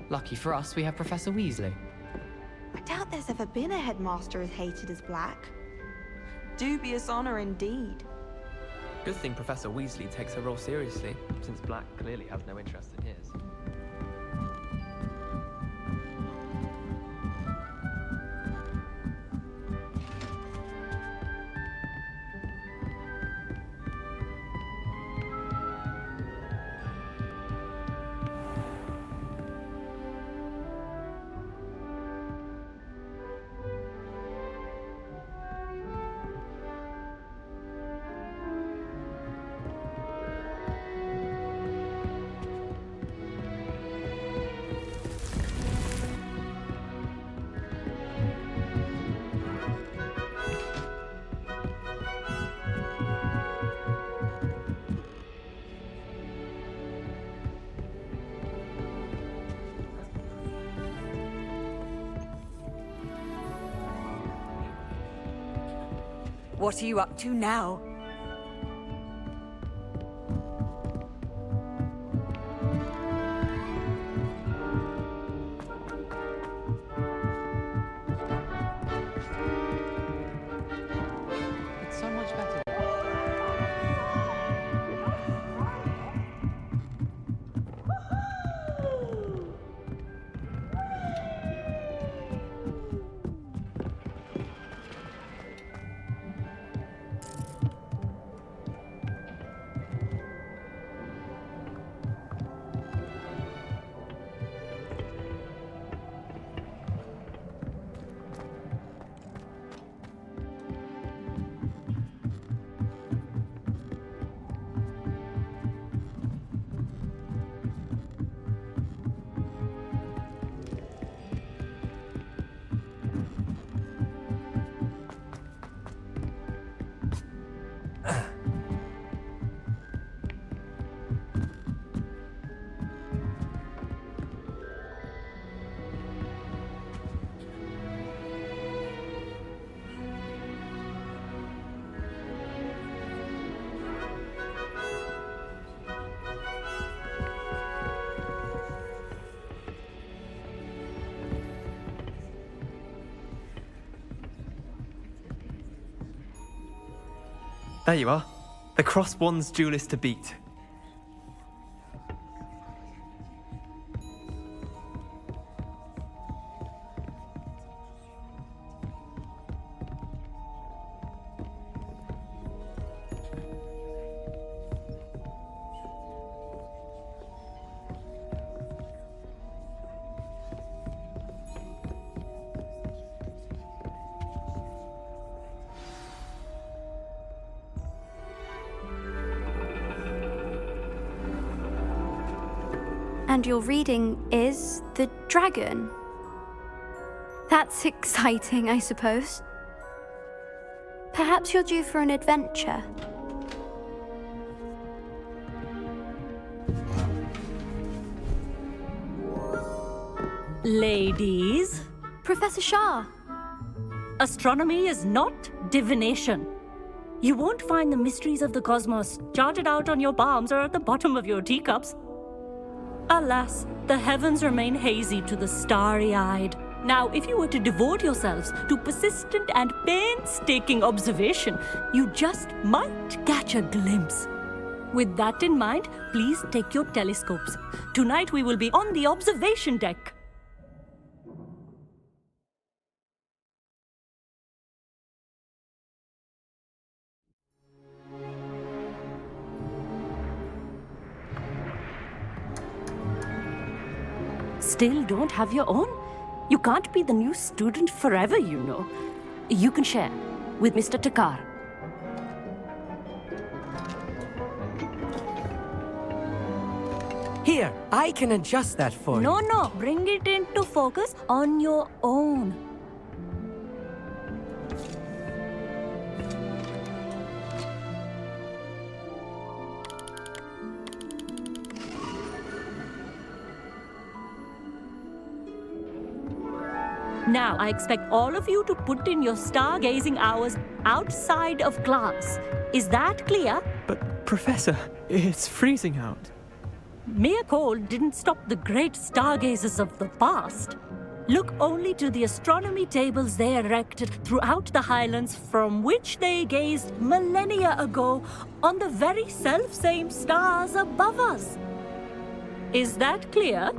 Lucky for us, we have Professor Weasley. I doubt there's ever been a headmaster as hated as Black. Dubious honor indeed. Good thing Professor Weasley takes her role seriously, since Black clearly has no interest in his. What are you up to now? It's so much better. There you are. The crossed wands duelist to beat. And your reading is the dragon. That's exciting, I suppose. Perhaps you're due for an adventure. Ladies, Professor Shah. astronomy is not divination. You won't find the mysteries of the cosmos charted out on your palms or at the bottom of your teacups. Alas, the heavens remain hazy to the starry-eyed. Now, if you were to devote yourselves to persistent and painstaking observation, you just might catch a glimpse. With that in mind, please take your telescopes. Tonight we will be on the observation deck. Still don't have your own? You can't be the new student forever, you know. You can share with Mr. Takar. Here, I can adjust that for you. No, bring it into focus on your own. Now, I expect all of you to put in your stargazing hours outside of class. Is that clear? But, Professor, it's freezing out. mere cold didn't stop the great stargazers of the past. Look only to the astronomy tables they erected throughout the Highlands, from which they gazed millennia ago on the very self-same stars above us. Is that clear?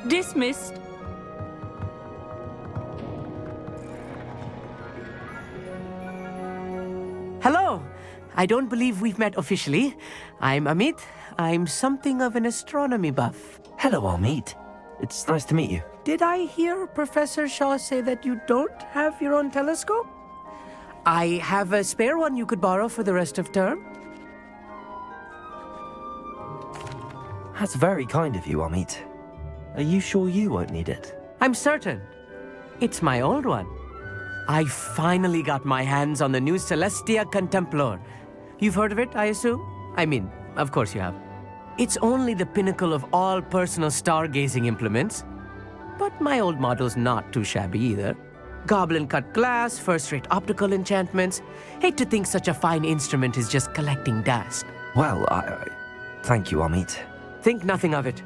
Dismissed. Hello. I don't believe we've met officially. I'm Amit. I'm something of an astronomy buff. Hello, Amit. It's nice to meet you. Did I hear Professor Shaw say that you don't have your own telescope? I have a spare one you could borrow for the rest of term. That's very kind of you, Amit. Are you sure you won't need it? I'm certain. It's my old one. I finally got my hands on the new Celestia Contemplar. You've heard of it, I assume? I mean, of course you have. It's only the pinnacle of all personal stargazing implements. But my old model's not too shabby either. Goblin-cut glass, first-rate optical enchantments. Hate to think such a fine instrument is just collecting dust. Well, thank you, Amit. Think nothing of it.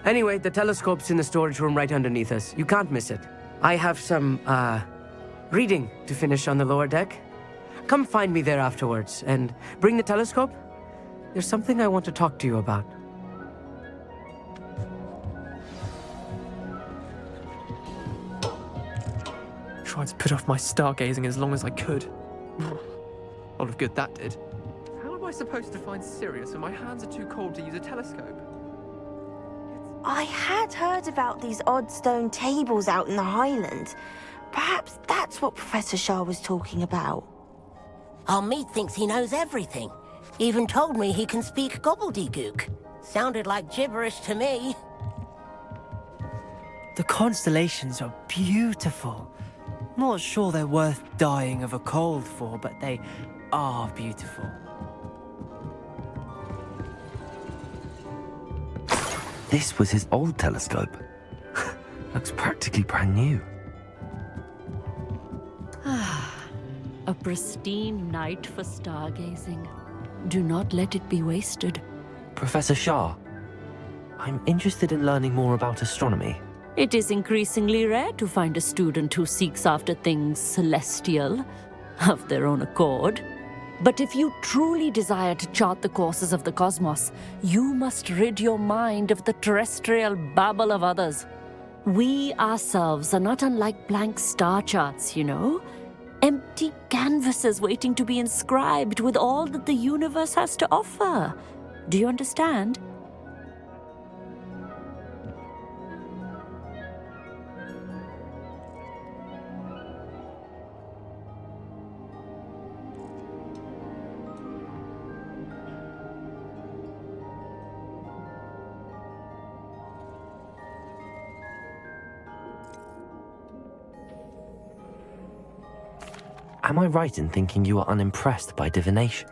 Anyway, the telescope's in the storage room right underneath us. You can't miss it. I have some, reading to finish on the lower deck. Come find me there afterwards, and bring the telescope. There's something I want to talk to you about. Tried to put off my stargazing as long as I could. A lot of good that did. How am I supposed to find Sirius when my hands are too cold to use a telescope? I had heard about these odd stone tables out in the Highlands. Perhaps that's what Professor Shah was talking about. Amit thinks he knows everything. Even told me he can speak gobbledygook. Sounded like gibberish to me. The constellations are beautiful. Not sure they're worth dying of a cold for, but they are beautiful. This was his old telescope. Looks practically brand new. A pristine night for stargazing. Do not let it be wasted. Professor Shah, I'm interested in learning more about astronomy. It is increasingly rare to find a student who seeks after things celestial, of their own accord. But if you truly desire to chart the courses of the cosmos, you must rid your mind of the terrestrial babble of others. We ourselves are not unlike blank star charts, you know? Empty canvases waiting to be inscribed with all that the universe has to offer. Do you understand? Am I right in thinking you are unimpressed by divination?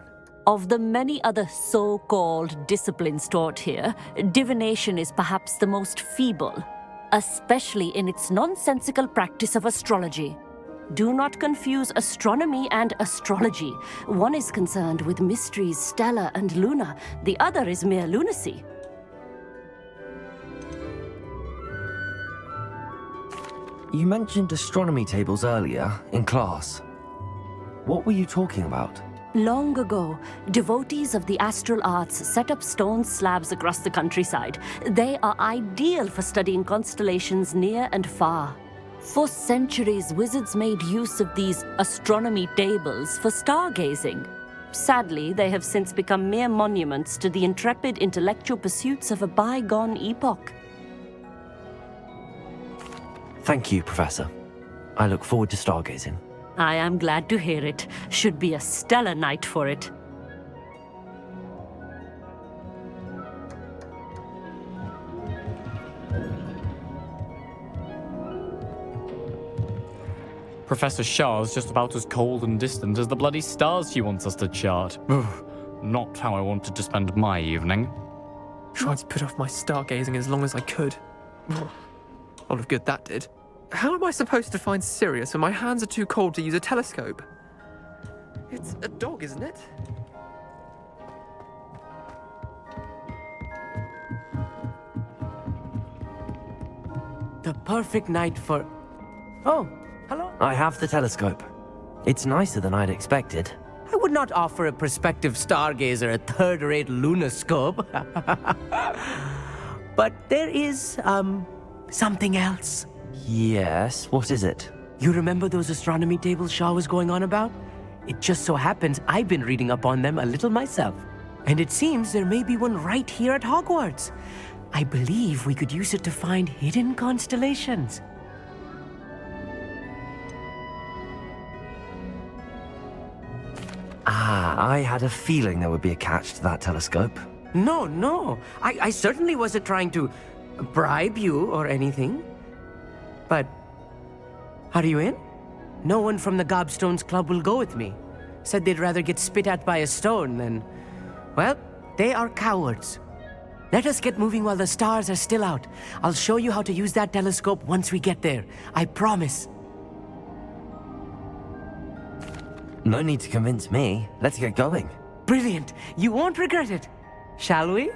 Of the many other so-called disciplines taught here, divination is perhaps the most feeble, especially in its nonsensical practice of astrology. Do not confuse astronomy and astrology. One is concerned with mysteries stellar and lunar, the other is mere lunacy. You mentioned astronomy tables earlier, in class. What were you talking about? Long ago, devotees of the astral arts set up stone slabs across the countryside. They are ideal for studying constellations near and far. For centuries, wizards made use of these astronomy tables for stargazing. Sadly, they have since become mere monuments to the intrepid intellectual pursuits of a bygone epoch. Thank you, Professor. I look forward to stargazing. I am glad to hear it. Should be a stellar night for it. Professor Shah's just about as cold and distant as the bloody stars she wants us to chart. Not how I wanted to spend my evening. Tried to put off my stargazing as long as I could. A lot of good that did. How am I supposed to find Sirius when my hands are too cold to use a telescope? It's a dog, isn't it? The perfect night for... Oh, hello. I have the telescope. It's nicer than I'd expected. I would not offer a prospective stargazer a third-rate lunoscope. But there is, something else. Yes, what is it? You remember those astronomy tables Shaw was going on about? It just so happens I've been reading up on them a little myself. And it seems there may be one right here at Hogwarts. I believe we could use it to find hidden constellations. I had a feeling there would be a catch to that telescope. No. I certainly wasn't trying to bribe you or anything. But, are you in? No one from the Gobstones Club will go with me. Said they'd rather get spit at by a stone than... Well, they are cowards. Let us get moving while the stars are still out. I'll show you how to use that telescope once we get there. I promise. No need to convince me. Let's get going. Brilliant. You won't regret it. Shall we?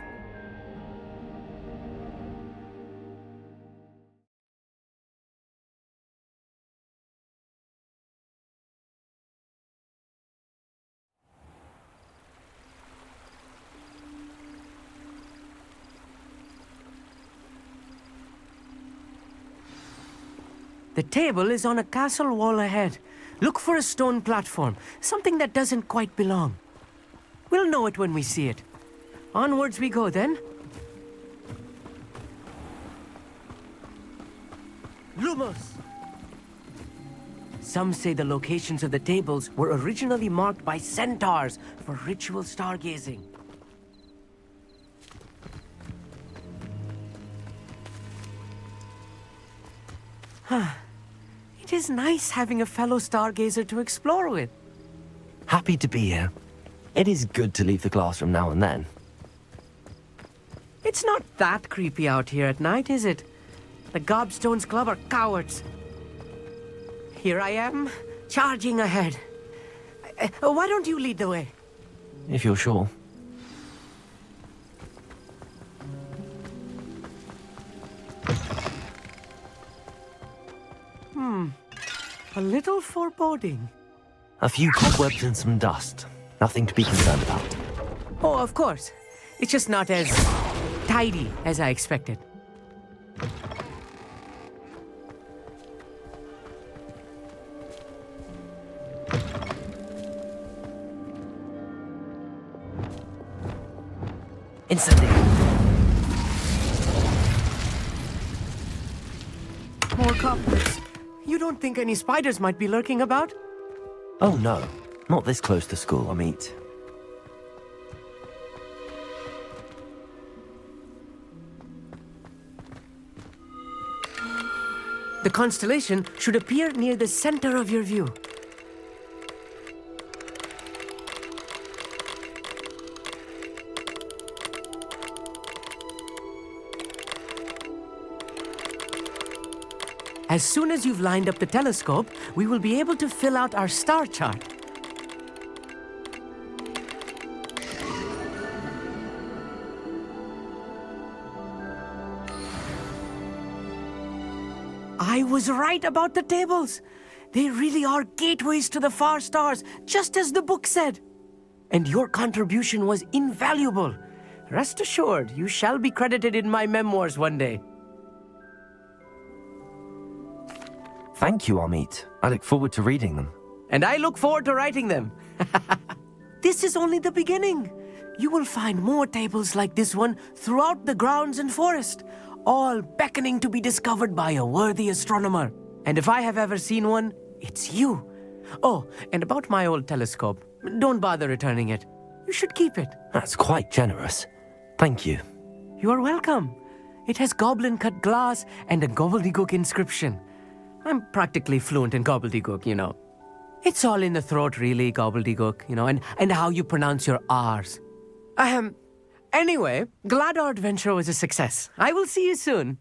The table is on a castle wall ahead. Look for a stone platform, something that doesn't quite belong. We'll know it when we see it. Onwards we go then. Lumos! Some say the locations of the tables were originally marked by centaurs for ritual stargazing. It is nice having a fellow stargazer to explore with. Happy to be here. It is good to leave the classroom now and then. It's not that creepy out here at night, is it? The Gobstones Club are cowards. Here I am, charging ahead. Why don't you lead the way? If you're sure. A little foreboding. A few cobwebs and some dust. Nothing to be concerned about. Oh, of course. It's just not as tidy as I expected. Incendiary. More cobwebs. You don't think any spiders might be lurking about? Oh no, not this close to school, Amit. The constellation should appear near the center of your view. As soon as you've lined up the telescope, we will be able to fill out our star chart. I was right about the tables. They really are gateways to the far stars, just as the book said. And your contribution was invaluable. Rest assured, you shall be credited in my memoirs one day. Thank you, Amit. I look forward to reading them. And I look forward to writing them. This is only the beginning. You will find more tables like this one throughout the grounds and forest, all beckoning to be discovered by a worthy astronomer. And if I have ever seen one, it's you. Oh, and about my old telescope, don't bother returning it. You should keep it. That's quite generous. Thank you. You are welcome. It has goblin-cut glass and a gobbledygook inscription. I'm practically fluent in gobbledygook, you know. It's all in the throat, really, gobbledygook, you know, and how you pronounce your R's. Anyway, glad our adventure was a success. I will see you soon.